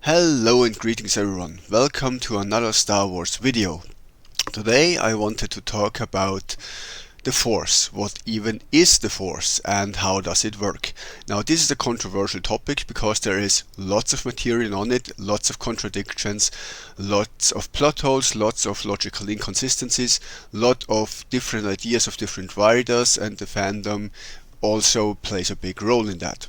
Hello and greetings everyone. Welcome to another Star Wars video. Today I wanted to talk about the Force. What even is the Force and how does it work? Now this is a controversial topic because there is lots of material on it, lots of contradictions, lots of plot holes, lots of logical inconsistencies, lot of different ideas of different writers, and the fandom also plays a big role in that.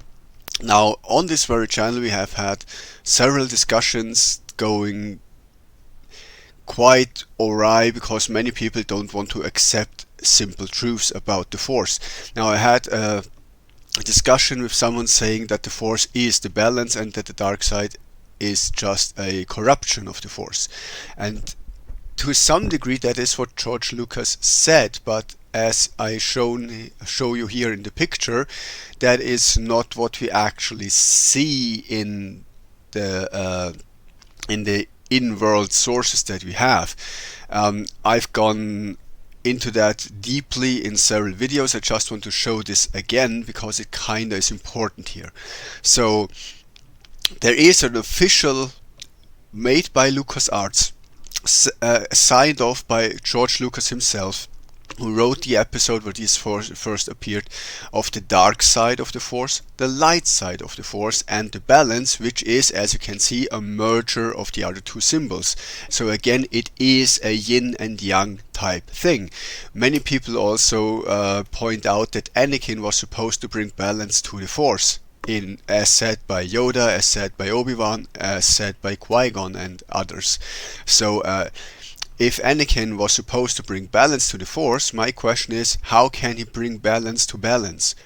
Now, on this very channel, we have had several discussions going quite awry because many people don't want to accept simple truths about the Force. Now, I had a discussion with someone saying that the Force is the balance and that the dark side is just a corruption of the Force. And to some degree, that is what George Lucas said, but as I show you here in the picture, that is not what we actually see in the in-world sources that we have. I've gone into that deeply in several videos. I just want to show this again because it kinda is important here. So there is an official made by LucasArts, signed off by George Lucas himself, who wrote the episode where this first appeared, of the dark side of the Force, the light side of the Force, and the balance, which is, as you can see, a merger of the other two symbols. So again, it is a yin and yang type thing. Many people also point out that Anakin was supposed to bring balance to the Force, as said by Yoda, as said by Obi-Wan, as said by Qui-Gon and others. So if Anakin was supposed to bring balance to the Force, my question is, how can he bring balance to balance?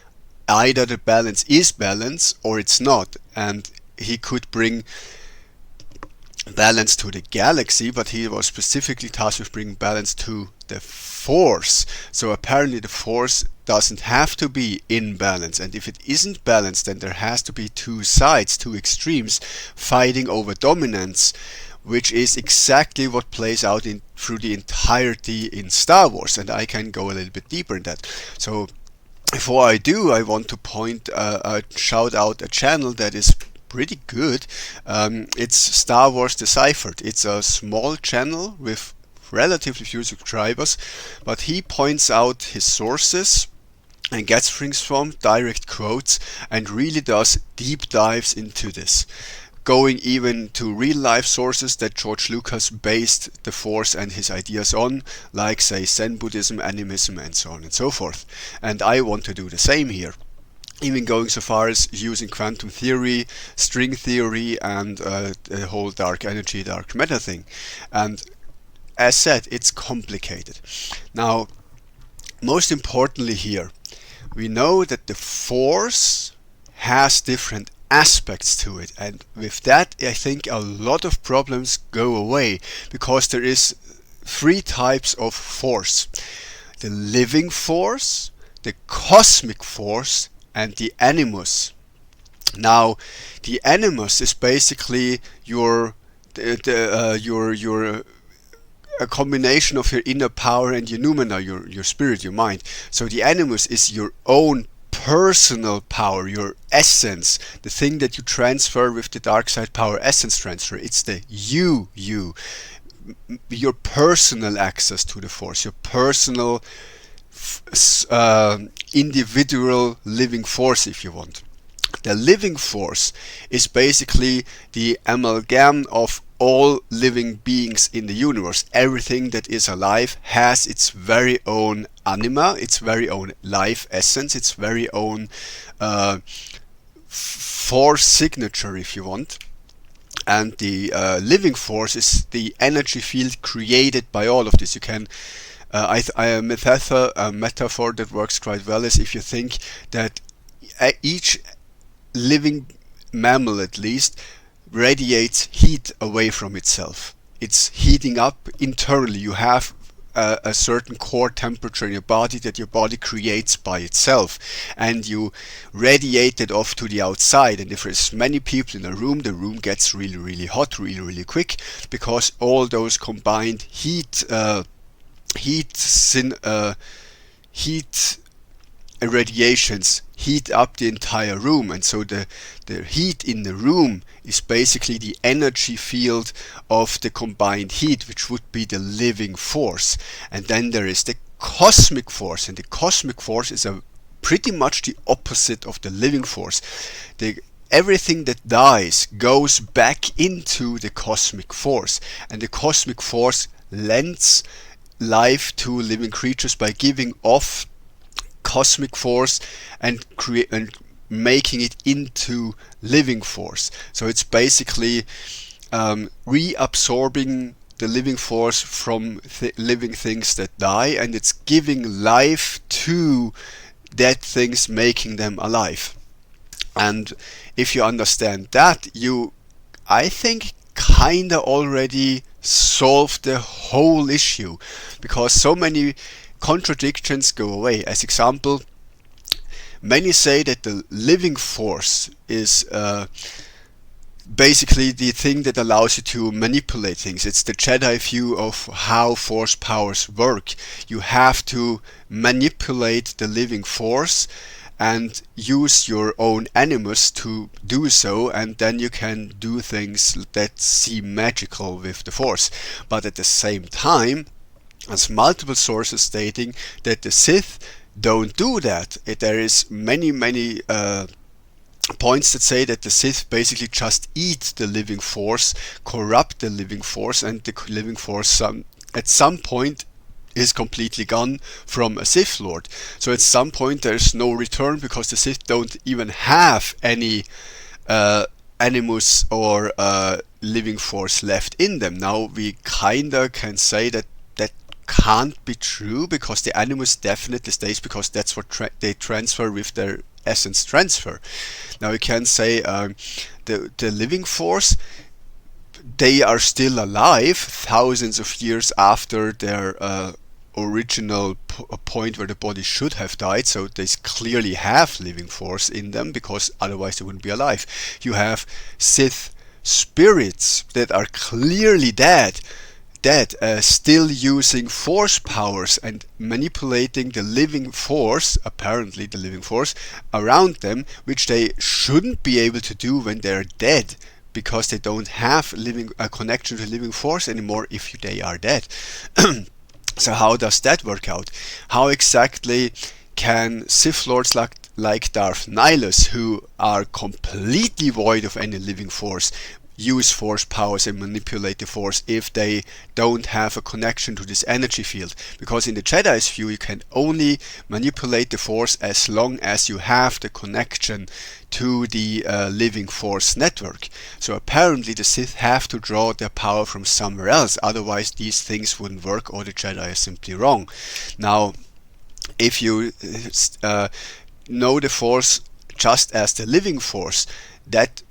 Either the balance is balance or it's not, and he could bring balance to the galaxy, but he was specifically tasked with bringing balance to the Force. So apparently the Force doesn't have to be in balance, and if it isn't balanced, then there has to be two sides, two extremes, fighting over dominance, which is exactly what plays out through the entirety in Star Wars, and I can go a little bit deeper in that. So before I do, I want to shout out a channel that is pretty good. It's Star Wars Deciphered. It's a small channel with relatively few subscribers, but he points out his sources and gets things from direct quotes and really does deep dives into this, going even to real life sources that George Lucas based the Force and his ideas on, like say Zen Buddhism, animism, and so on and so forth. And I want to do the same here, even going so far as using quantum theory, string theory, and the whole dark energy, dark matter thing. And as said, it's complicated. Now, most importantly here, we know that the Force has different aspects to it, and with that I think a lot of problems go away, because there is three types of Force: the living Force, the cosmic Force, and the animus. Now the animus is basically a combination of your inner power and your noumena, your spirit, your mind. So the animus is your own personal power, your essence, the thing that you transfer with the dark side power essence transfer. It's the your personal access to the Force, your personal individual living Force, if you want. The living Force is basically the amalgam of all living beings in the universe. Everything that is alive has its very own anima, its very own life essence, its very own Force signature, if you want. And the living Force is the energy field created by all of this. You can a metaphor that works quite well is if you think that each living mammal, at least, radiates heat away from itself. It's heating up internally. You have a certain core temperature in your body that your body creates by itself, and you radiate it off to the outside. And if there's many people in a room, the room gets really hot really quick, because all those combined heat radiations heat up the entire room, and so the heat in the room is basically the energy field of the combined heat, which would be the living force. And then there is the cosmic force, and the cosmic force is pretty much the opposite of the living force. Everything that dies goes back into the cosmic force, and the cosmic force lends life to living creatures by giving off cosmic force and making it into living force. So it's basically reabsorbing the living force from living things that die, and it's giving life to dead things, making them alive. And if you understand that, you, I think, kinda already solved the whole issue, because so many contradictions go away. As example, many say that the living force is basically the thing that allows you to manipulate things. It's the Jedi view of how force powers work. You have to manipulate the living force and use your own animus to do so, and then you can do things that seem magical with the force. But at the same time, as multiple sources stating that the Sith don't do that. There is many points that say that the Sith basically just eat the living force, corrupt the living force, and the living force at some point is completely gone from a Sith Lord. So at some point there's no return, because the Sith don't even have any animus or living force left in them. Now we kinda can say that that can't be true, because the animus definitely stays, because that's what they transfer with their essence transfer. Now you can say the living force, they are still alive thousands of years after their original point where the body should have died, so they clearly have living force in them, because otherwise they wouldn't be alive. You have Sith spirits that are clearly dead, still using force powers and manipulating the living force, apparently the living force, around them, which they shouldn't be able to do when they're dead, because they don't have a connection to living force anymore if they are dead. So how does that work out? How exactly can Sith Lords like Darth Nihilus, who are completely void of any living force, use force powers and manipulate the force if they don't have a connection to this energy field? Because in the Jedi's view, you can only manipulate the force as long as you have the connection to the living force network. So apparently the Sith have to draw their power from somewhere else, otherwise these things wouldn't work, or the Jedi are simply wrong. Now, if you know the force just as the living force, that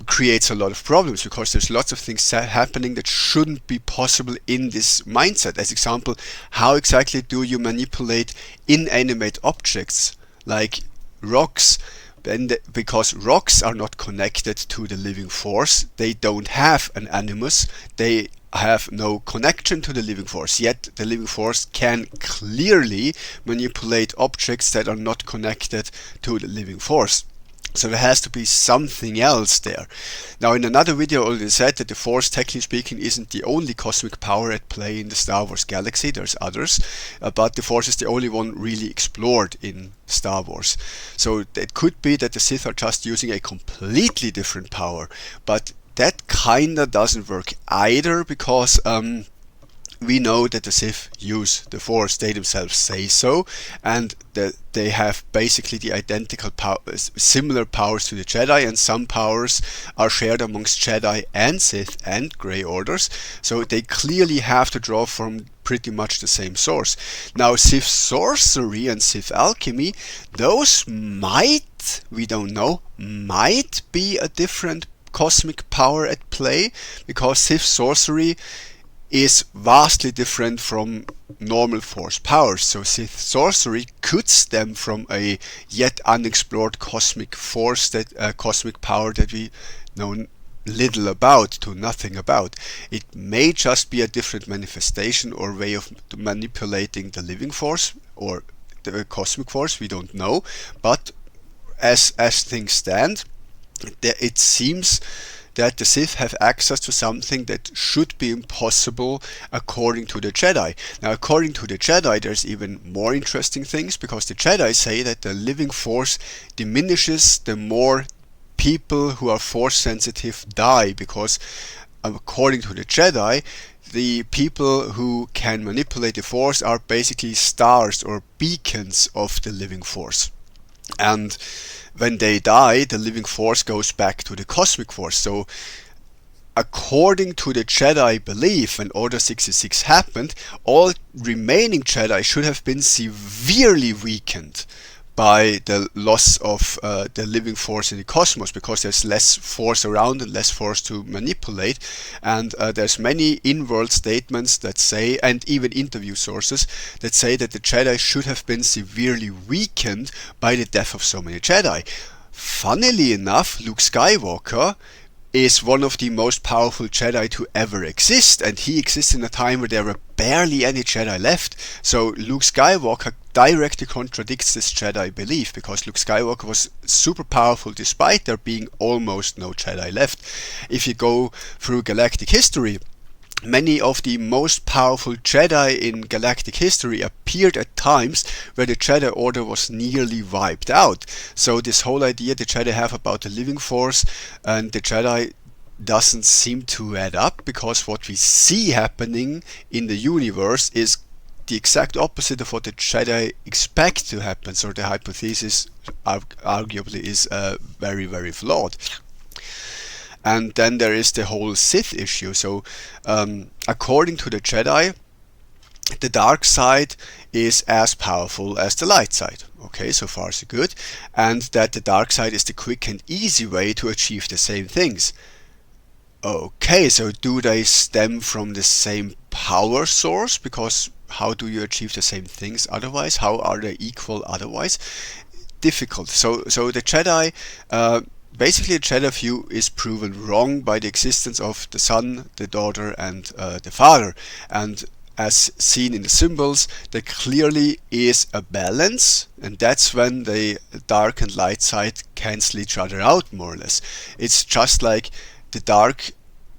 creates a lot of problems, because there's lots of things happening that shouldn't be possible in this mindset. As example, how exactly do you manipulate inanimate objects like rocks? Because rocks are not connected to the living force, they don't have an animus, they have no connection to the living force, yet the living force can clearly manipulate objects that are not connected to the living force. So there has to be something else there. Now, in another video I already said that the Force, technically speaking, isn't the only cosmic power at play in the Star Wars galaxy. There's others, but the Force is the only one really explored in Star Wars. So it could be that the Sith are just using a completely different power, but that kinda doesn't work either, because we know that the Sith use the Force, they themselves say so, and that they have basically the identical similar powers to the Jedi, and some powers are shared amongst Jedi and Sith and Grey Orders, so they clearly have to draw from pretty much the same source. Now, Sith sorcery and Sith alchemy, those might, we don't know, might be a different cosmic power at play, because Sith sorcery is vastly different from normal force powers. So Sith sorcery could stem from a yet unexplored cosmic force, cosmic power that we know little about, to nothing about. It may just be a different manifestation or way of manipulating the living force, or the cosmic force, we don't know. But as things stand, it seems that the Sith have access to something that should be impossible according to the Jedi. Now, according to the Jedi, there's even more interesting things, because the Jedi say that the living force diminishes the more people who are force sensitive die, because according to the Jedi, the people who can manipulate the force are basically stars or beacons of the living force. And when they die, the living force goes back to the cosmic force. So according to the Jedi belief, when Order 66 happened, all remaining Jedi should have been severely weakened by the loss of the living force in the cosmos, because there's less force around and less force to manipulate. And there's many in-world statements that say, and even interview sources that say, that the Jedi should have been severely weakened by the death of so many Jedi. Funnily enough, Luke Skywalker is one of the most powerful Jedi to ever exist, and he exists in a time where there were barely any Jedi left. So Luke Skywalker directly contradicts this Jedi belief, because Luke Skywalker was super powerful despite there being almost no Jedi left. If you go through galactic history, many of the most powerful Jedi in galactic history appeared at times where the Jedi Order was nearly wiped out. So this whole idea the Jedi have about the living force and the Jedi doesn't seem to add up, because what we see happening in the universe is the exact opposite of what the Jedi expect to happen. So the hypothesis arguably is very, very flawed. And then there is the whole Sith issue. So according to the Jedi, the dark side is as powerful as the light side. Okay, so far so good. And that the dark side is the quick and easy way to achieve the same things. Okay, so do they stem from the same power source? Because how do you achieve the same things otherwise? How are they equal otherwise? Difficult. So the Jedi, basically the Jedi view is proven wrong by the existence of the Son, the Daughter, and the Father. And as seen in the symbols, there clearly is a balance, and that's when the dark and light side cancel each other out, more or less. It's just like the dark,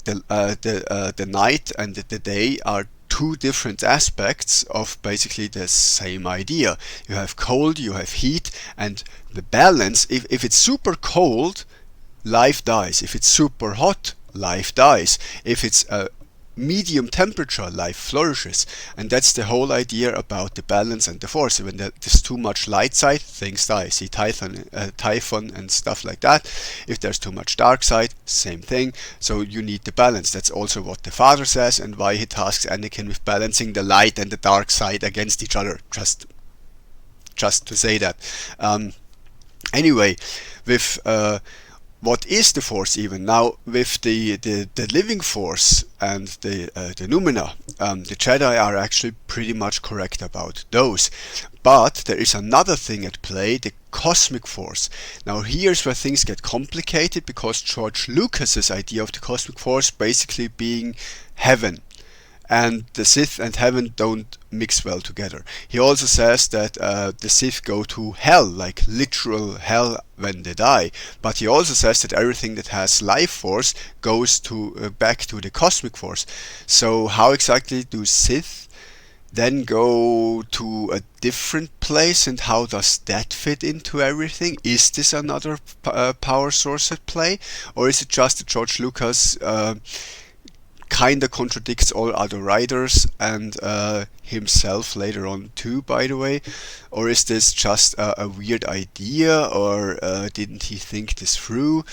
the night and the day are two different aspects of basically the same idea. You have cold, you have heat, and the balance, if it's super cold, life dies. If it's super hot, life dies. If it's a medium temperature, life flourishes. And that's the whole idea about the balance and the force. When there's too much light side, things die. See Typhon and stuff like that. If there's too much dark side, same thing. So you need the balance. That's also what the Father says, and why he tasks Anakin with balancing the light and the dark side against each other. Just to say that. Anyway, with what is the force even? Now, with the living force and the Numina, the Jedi are actually pretty much correct about those. But there is another thing at play, the cosmic force. Now here's where things get complicated, because George Lucas's idea of the cosmic force basically being heaven. And the Sith and heaven don't mix well together. He also says that the Sith go to hell, like literal hell when they die. But he also says that everything that has life force goes to back to the cosmic force. So how exactly do Sith then go to a different place, and how does that fit into everything? Is this another power source at play? Or is it just that George Lucas kinda contradicts all other writers and himself later on too, by the way? Or is this just a weird idea, or didn't he think this through?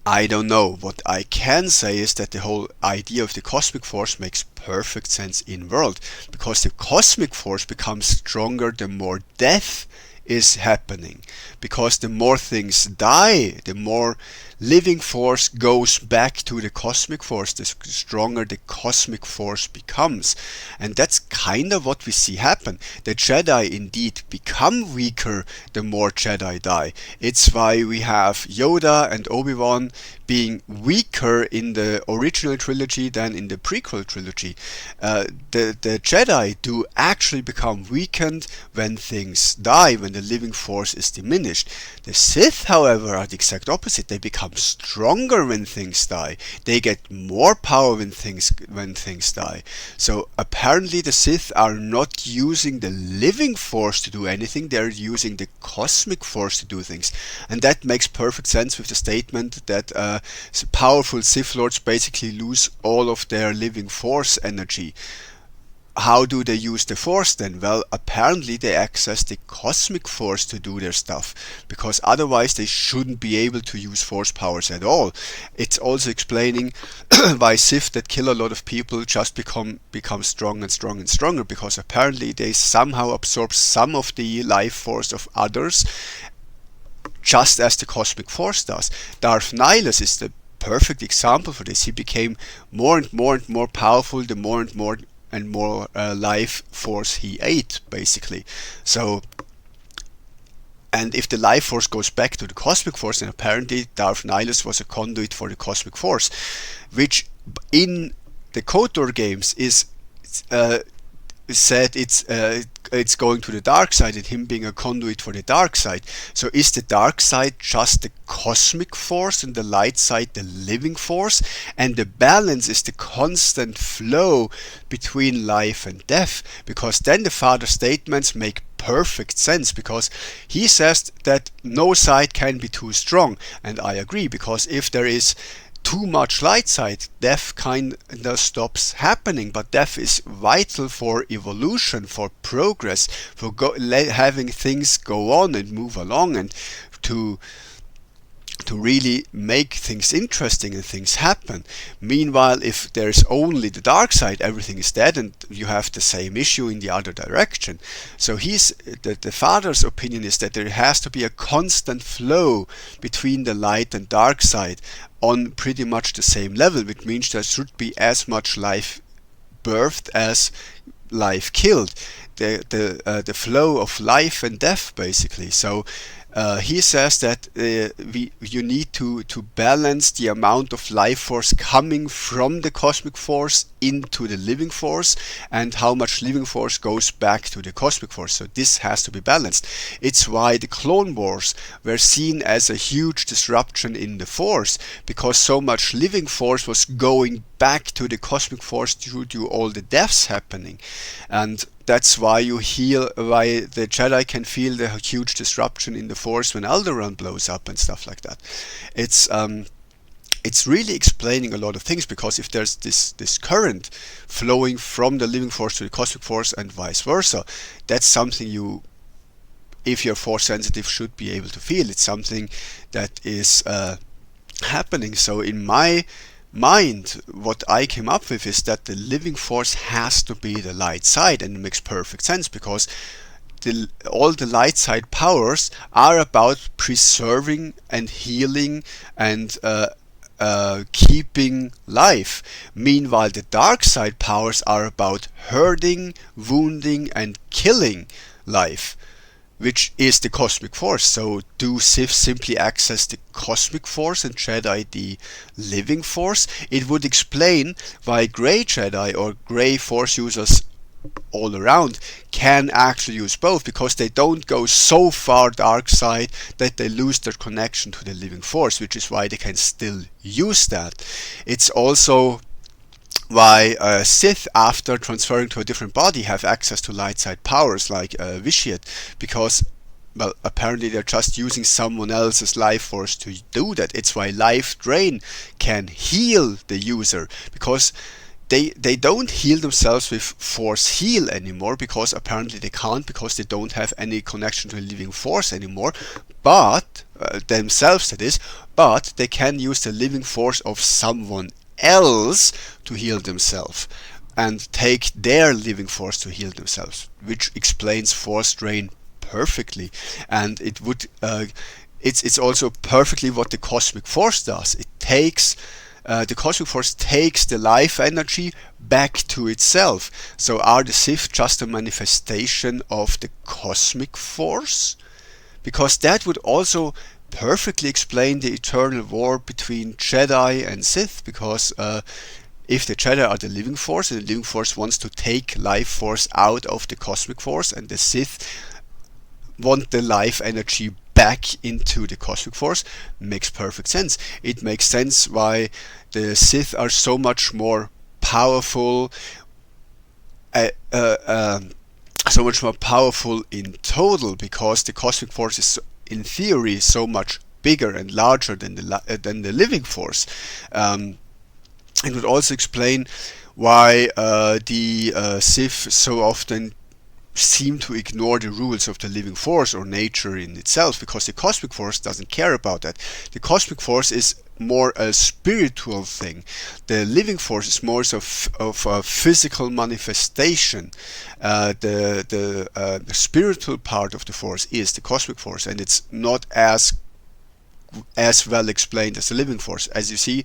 I don't know. What I can say is that the whole idea of the cosmic force makes perfect sense in world, because the cosmic force becomes stronger the more death is happening, because the more things die, the more living force goes back to the cosmic force, the stronger the cosmic force becomes. And that's kind of what we see happen. The Jedi indeed become weaker the more Jedi die. It's why we have Yoda and Obi-Wan being weaker in the original trilogy than in the prequel trilogy. The Jedi do actually become weakened when things die, when the living force is diminished. The Sith, however, are the exact opposite. They become stronger when things die. They get more power when things die. So apparently the Sith are not using the living force to do anything. They're using the cosmic force to do things, and that makes perfect sense with the statement that powerful Sith Lords basically lose all of their living force energy. How do they use the force then? Well, apparently they access the cosmic force to do their stuff, because otherwise they shouldn't be able to use force powers at all. It's also explaining why Sith that kill a lot of people just become strong and strong and stronger, because apparently they somehow absorb some of the life force of others, just as the cosmic force does. Darth Nihilus is the perfect example for this. He became more and more and more powerful the more and more life force he ate, basically. So, and if the life force goes back to the cosmic force, then apparently Darth Nihilus was a conduit for the cosmic force, which in the KOTOR games is said it's going to the dark side, and him being a conduit for the dark side. So is the dark side just the cosmic force and the light side the living force, and the balance is the constant flow between life and death? Because then the Father's statements make perfect sense, because he says that no side can be too strong, and I agree, because if there is too much light side, death kind of stops happening. But death is vital for evolution, for progress, for having things go on and move along, and to really make things interesting and things happen. Meanwhile, if there's only the dark side, everything is dead, and you have the same issue in the other direction. So the Father's opinion is that there has to be a constant flow between the light and dark side on pretty much the same level, which means there should be as much life birthed as life killed. The flow of life and death, basically. So he says that you need to balance the amount of life force coming from the cosmic force into the living force, and how much living force goes back to the cosmic force. So this has to be balanced. It's why the Clone Wars were seen as a huge disruption in the force, because so much living force was going back to the cosmic force due to all the deaths happening. And that's why why the Jedi can feel the huge disruption in the Force when Alderaan blows up and stuff like that. It's really explaining a lot of things, because if there's this current flowing from the living force to the cosmic force and vice versa, that's something you, if you're force sensitive, should be able to feel. It's something that is happening. So in my mind, what I came up with is that the living force has to be the light side, and it makes perfect sense, because all the light side powers are about preserving and healing and keeping life. Meanwhile, the dark side powers are about hurting, wounding, and killing life, which is the cosmic force. So do Sith simply access the cosmic force and Jedi the living force? It would explain why Grey Jedi or Grey Force users all around can actually use both, because they don't go so far dark side that they lose their connection to the living force, which is why they can still use that. It's also why Sith, after transferring to a different body, have access to light side powers like Vitiate, because, well, apparently they're just using someone else's life force to do that. It's why Life Drain can heal the user, because they don't heal themselves with force heal anymore, because apparently they can't, because they don't have any connection to the living force anymore, but themselves, that is, but they can use the living force of someone else to heal themselves and take their living force to heal themselves, which explains force drain perfectly. And it would it's also perfectly what the cosmic force does. It takes the cosmic force takes the life energy back to itself. So are the Sith just a manifestation of the cosmic force? Because that would also perfectly explain the eternal war between Jedi and Sith, because if the Jedi are the living force, and the living force wants to take life force out of the cosmic force, and the Sith want the life energy back into the cosmic force, makes perfect sense. It makes sense why the Sith are so much more powerful, uh, uh, um, so much more powerful in total, because the cosmic force is, in theory, so much bigger and larger than the living force. It would also explain why the Sith so often seem to ignore the rules of the living force or nature in itself, because the cosmic force doesn't care about that. The cosmic force is more a spiritual thing. The living force is more of a physical manifestation. The spiritual part of the force is the cosmic force, and it's not as well explained as the living force. As you see,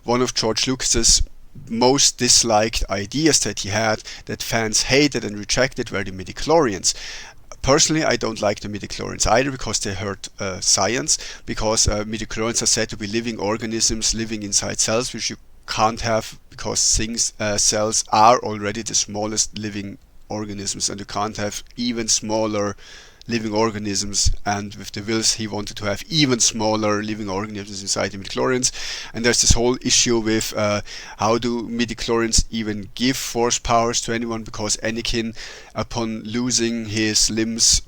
one of George Lucas's most disliked ideas that he had, that fans hated and rejected, were the midichlorians. Personally, I don't like the midichlorians either, because they hurt science, because midichlorians are said to be living organisms living inside cells, which you can't have, because cells are already the smallest living organisms, and you can't have even smaller living organisms, and with the Whills he wanted to have even smaller living organisms inside the midichlorians. And there's this whole issue with how do midichlorians even give force powers to anyone, because Anakin, upon losing his limbs,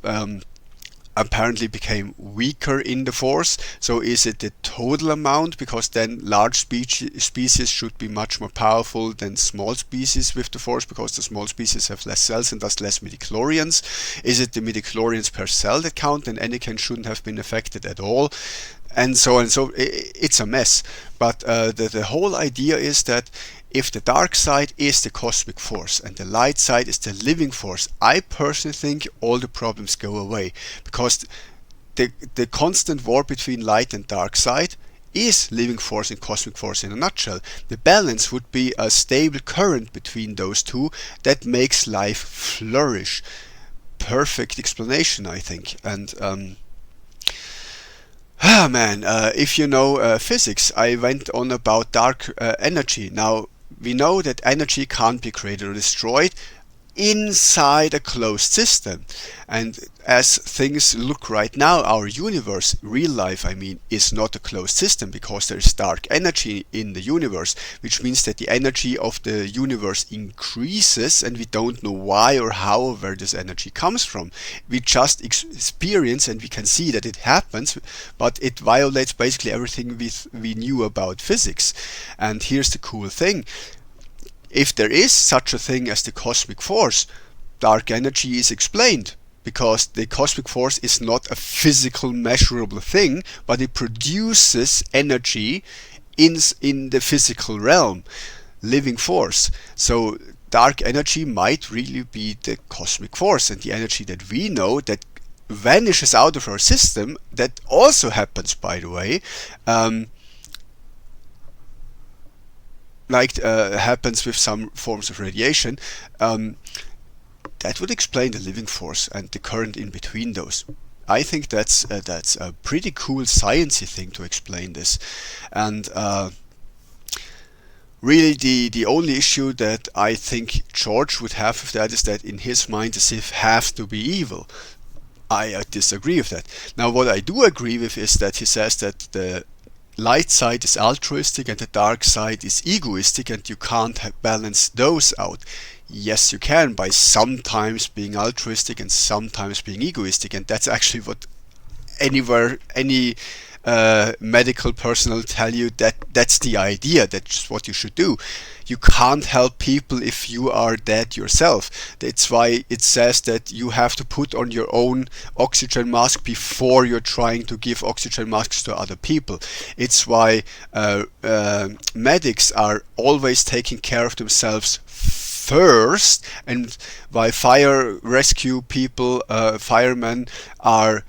apparently became weaker in the force. So is it the total amount, because then large species should be much more powerful than small species with the force, because the small species have less cells and thus less midichlorians? Is it the midichlorians per cell that count, and Anakin shouldn't have been affected at all? And so on. So it's a mess. But the whole idea is that if the dark side is the cosmic force and the light side is the living force, I personally think all the problems go away, because the constant war between light and dark side is living force and cosmic force in a nutshell. The balance would be a stable current between those two that makes life flourish. Perfect explanation, I think. And man, if you know physics, I went on about dark energy. Now, we know that energy can't be created or destroyed inside a closed system. And as things look right now, our universe, real life I mean, is not a closed system, because there is dark energy in the universe, which means that the energy of the universe increases, and we don't know why or how or where this energy comes from. We just experience and we can see that it happens, but it violates basically everything we knew about physics. And here's the cool thing. If there is such a thing as the cosmic force, dark energy is explained, because the cosmic force is not a physical measurable thing, but it produces energy in the physical realm, living force. So dark energy might really be the cosmic force, and the energy that we know that vanishes out of our system, that also happens, by the way, happens with some forms of radiation, that would explain the living force and the current in between those. I think that's a pretty cool sciencey thing to explain this. And really the only issue that I think George would have with that is that in his mind the Sith have to be evil. I disagree with that. Now, what I do agree with is that he says that the light side is altruistic and the dark side is egoistic, and you can't balance those out. Yes, you can, by sometimes being altruistic and sometimes being egoistic, and that's actually what any medical personnel tell you, that's the idea, that's what you should do. You can't help people if you are dead yourself. That's why it says that you have to put on your own oxygen mask before you're trying to give oxygen masks to other people. It's why medics are always taking care of themselves first, and why fire rescue people, firemen, are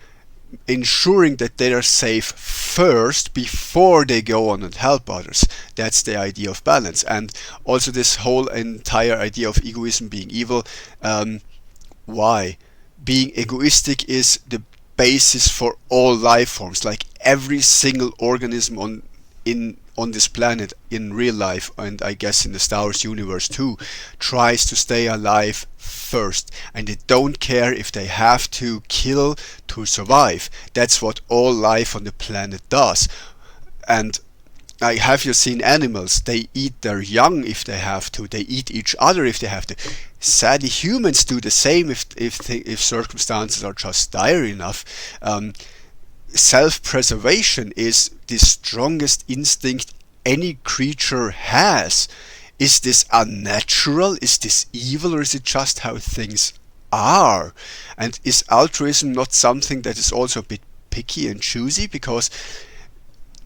ensuring that they are safe first before they go on and help others. That's the idea of balance. And also this whole entire idea of egoism being evil. Why? Being egoistic is the basis for all life forms. Like every single organism on this planet in real life, and I guess in the Star Wars universe too, tries to stay alive first, and they don't care if they have to kill to survive. That's what all life on the planet does. And have you seen animals? They eat their young if they have to. They eat each other if they have to. Sadly, humans do the same if circumstances are just dire enough. Self-preservation is the strongest instinct any creature has. Is this unnatural? Is this evil? Or is it just how things are? And is altruism not something that is also a bit picky and choosy? Because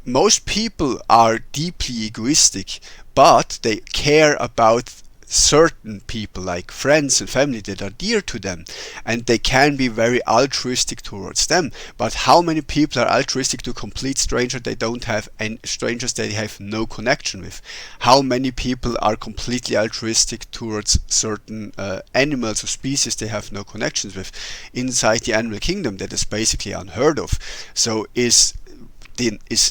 most people are deeply egoistic, but they care about certain people, like friends and family that are dear to them, and they can be very altruistic towards them. But how many people are altruistic to complete strangers they don't have, and strangers they have no connection with? How many people are completely altruistic towards certain animals or species they have no connections with? Inside the animal kingdom, that is basically unheard of. So is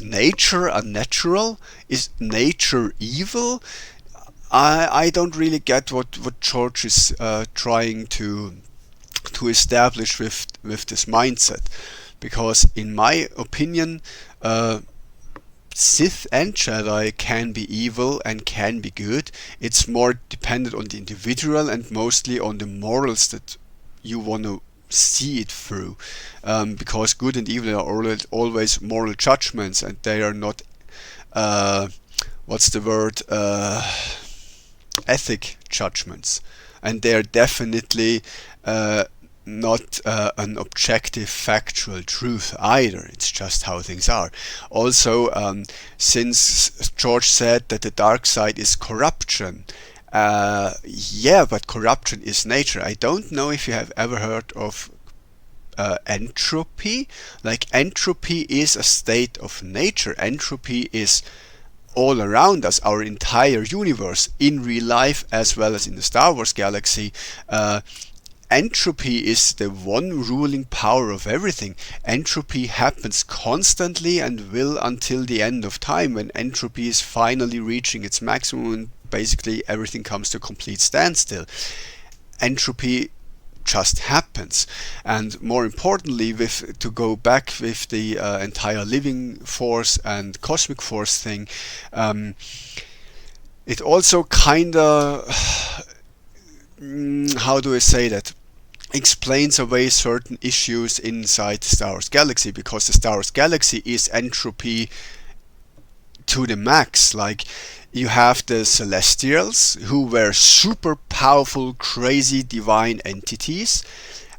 nature unnatural? Is nature evil? I don't really get what George is trying to establish with this mindset, because in my opinion, Sith and Jedi can be evil and can be good. It's more dependent on the individual and mostly on the morals that you want to see it through, because good and evil are always moral judgments, and they are not what's the word, ethic judgments, and they are definitely not an objective factual truth either. It's just how things are. Also, since George said that the dark side is corruption, yeah, but corruption is nature. I don't know if you have ever heard of entropy. Like, entropy is a state of nature. Entropy is all around us, our entire universe, in real life as well as in the Star Wars galaxy. Entropy is the one ruling power of everything. Entropy happens constantly and will until the end of time, when entropy is finally reaching its maximum and basically everything comes to a complete standstill. Entropy just happens. And more importantly, to go back with the entire living force and cosmic force thing, it also kinda, how do I say that, explains away certain issues inside the Star Wars galaxy, because the Star Wars galaxy is entropy to the max. Like, you have the Celestials, who were super powerful, crazy divine entities.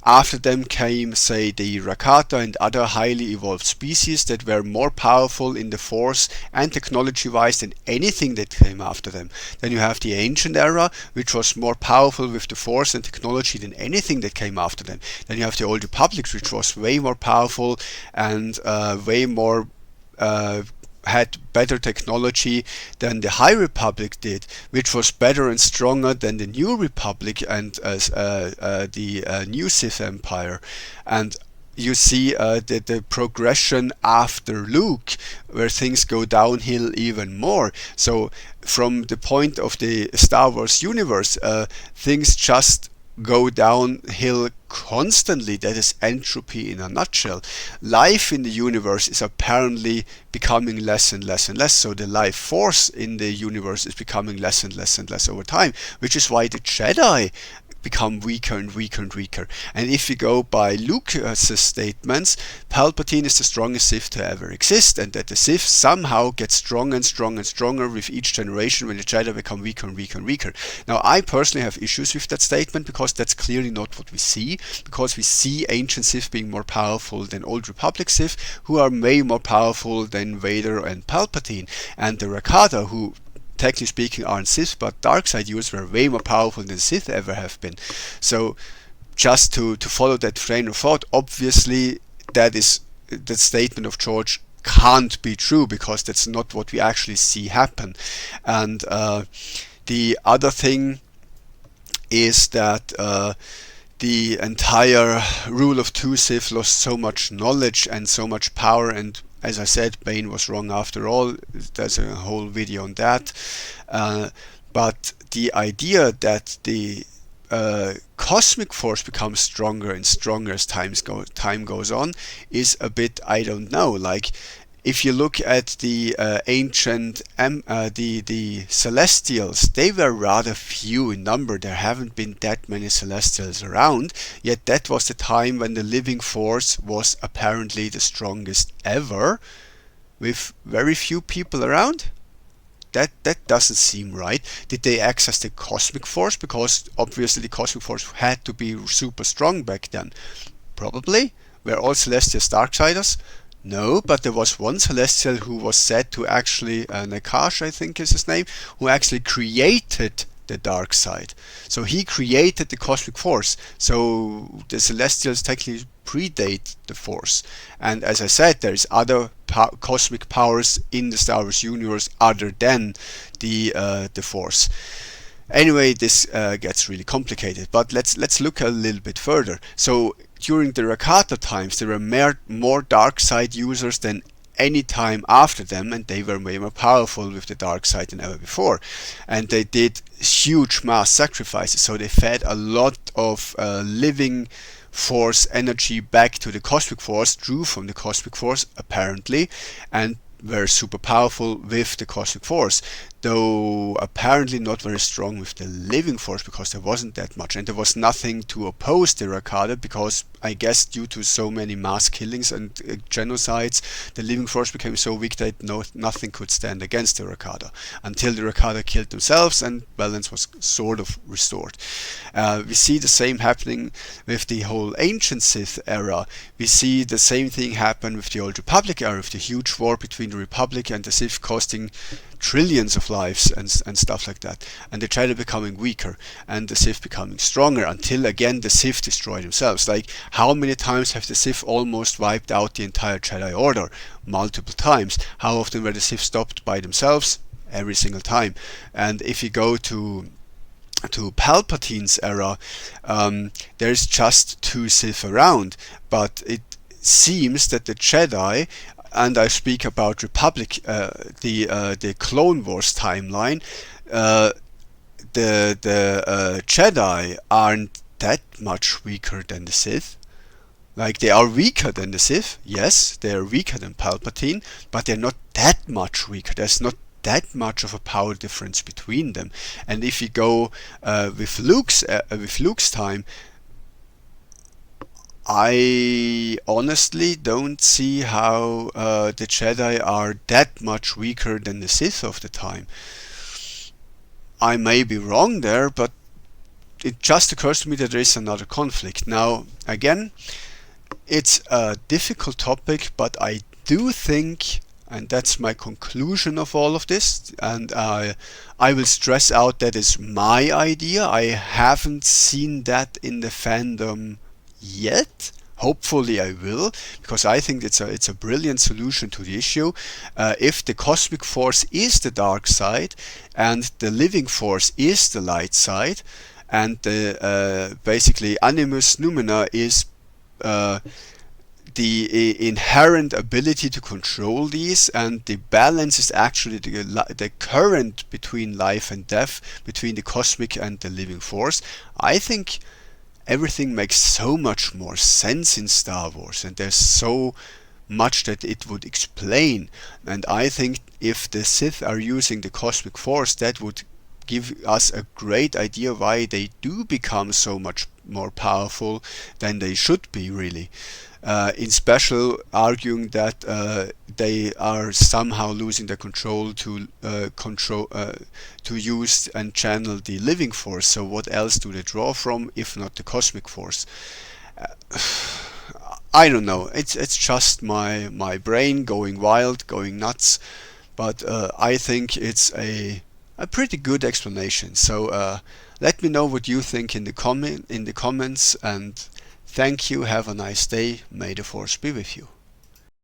After them came, say, the Rakata and other highly evolved species that were more powerful in the Force and technology-wise than anything that came after them. Then you have the Ancient Era, which was more powerful with the Force and technology than anything that came after them. Then you have the Old Republic, which was way more powerful and way more had better technology than the High Republic did, which was better and stronger than the New Republic and the New Sith Empire. And you see the progression after Luke, where things go downhill even more. So from the point of the Star Wars universe, things just go downhill constantly. That is entropy in a nutshell. Life in the universe is apparently becoming less and less and less, so the life force in the universe is becoming less and less and less over time, which is why the Jedi become weaker and weaker and weaker. And if you go by Lucas' statements, Palpatine is the strongest Sith to ever exist, and that the Sith somehow get stronger and stronger and stronger with each generation when the Jedi become weaker and weaker and weaker. Now, I personally have issues with that statement, because that's clearly not what we see, because we see ancient Sith being more powerful than Old Republic Sith, who are way more powerful than Vader and Palpatine, and the Rakata, who technically speaking aren't Sith but dark side users, were way more powerful than Sith ever have been. So just to follow that train of thought, obviously that statement of George can't be true, because that's not what we actually see happen. And the other thing is that the entire rule of two Sith lost so much knowledge and so much power, and as I said, Bane was wrong after all. There's a whole video on that. But the idea that the cosmic force becomes stronger and stronger as time goes on is a bit, I don't know. Like, if you look at the ancient the Celestials, they were rather few in number. There haven't been that many Celestials around, yet that was the time when the living force was apparently the strongest ever, with very few people around. That doesn't seem right. Did they access the cosmic force? Because obviously the cosmic force had to be super strong back then. Probably. Were all Celestials Darksiders? No, but there was one Celestial who was said to actually, Nakash I think is his name, who actually created the dark side. So he created the cosmic force. So the Celestials technically predate the force. And as I said, there's other cosmic powers in the Star Wars universe other than the force. Anyway, this gets really complicated, but let's look a little bit further. So during the Rakata times, there were more dark side users than any time after them, and they were way more powerful with the dark side than ever before. And they did huge mass sacrifices, so they fed a lot of living force energy back to the cosmic force, drew from the cosmic force apparently, and were super powerful with the cosmic force, though apparently not very strong with the living force, because there wasn't that much, and there was nothing to oppose the Rakata, because I guess due to so many mass killings and genocides, the living force became so weak that nothing could stand against the Rakata, until the Rakata killed themselves and balance was sort of restored. We see the same happening with the whole ancient Sith era. We see the same thing happen with the Old Republic era, with the huge war between the Republic and the Sith costing trillions of lives and stuff like that, and the Jedi becoming weaker and the Sith becoming stronger, until again the Sith destroy themselves. Like, how many times have the Sith almost wiped out the entire Jedi Order? Multiple times. How often were the Sith stopped by themselves? Every single time. And if you go to Palpatine's era, there's just two Sith around, but it seems that the Jedi, and I speak about Republic, the Clone Wars timeline, the Jedi aren't that much weaker than the Sith. Like, they are weaker than the Sith, yes, they are weaker than Palpatine, but they're not that much weaker. There's not that much of a power difference between them. And if you go with Luke's time, I honestly don't see how the Jedi are that much weaker than the Sith of the time. I may be wrong there, but it just occurs to me that there is another conflict. Now, again, it's a difficult topic, but I do think, and that's my conclusion of all of this, and I will stress out that is my idea. I haven't seen that in the fandom yet. Hopefully I will, because I think it's a brilliant solution to the issue. If the cosmic force is the dark side and the living force is the light side, and the basically animus numina is the inherent ability to control these, and the balance is actually the current between life and death, between the cosmic and the living force, I think everything makes so much more sense in Star Wars, and there's so much that it would explain. And I think if the Sith are using the cosmic force, that would give us a great idea why they do become so much more powerful than they should be, really. In special arguing that they are somehow losing the control to use and channel the living force. So what else do they draw from if not the cosmic force? I don't know. It's just my brain going wild, going nuts. But I think it's a pretty good explanation. So let me know what you think in the comments, and thank you. Have a nice day. May the force be with you.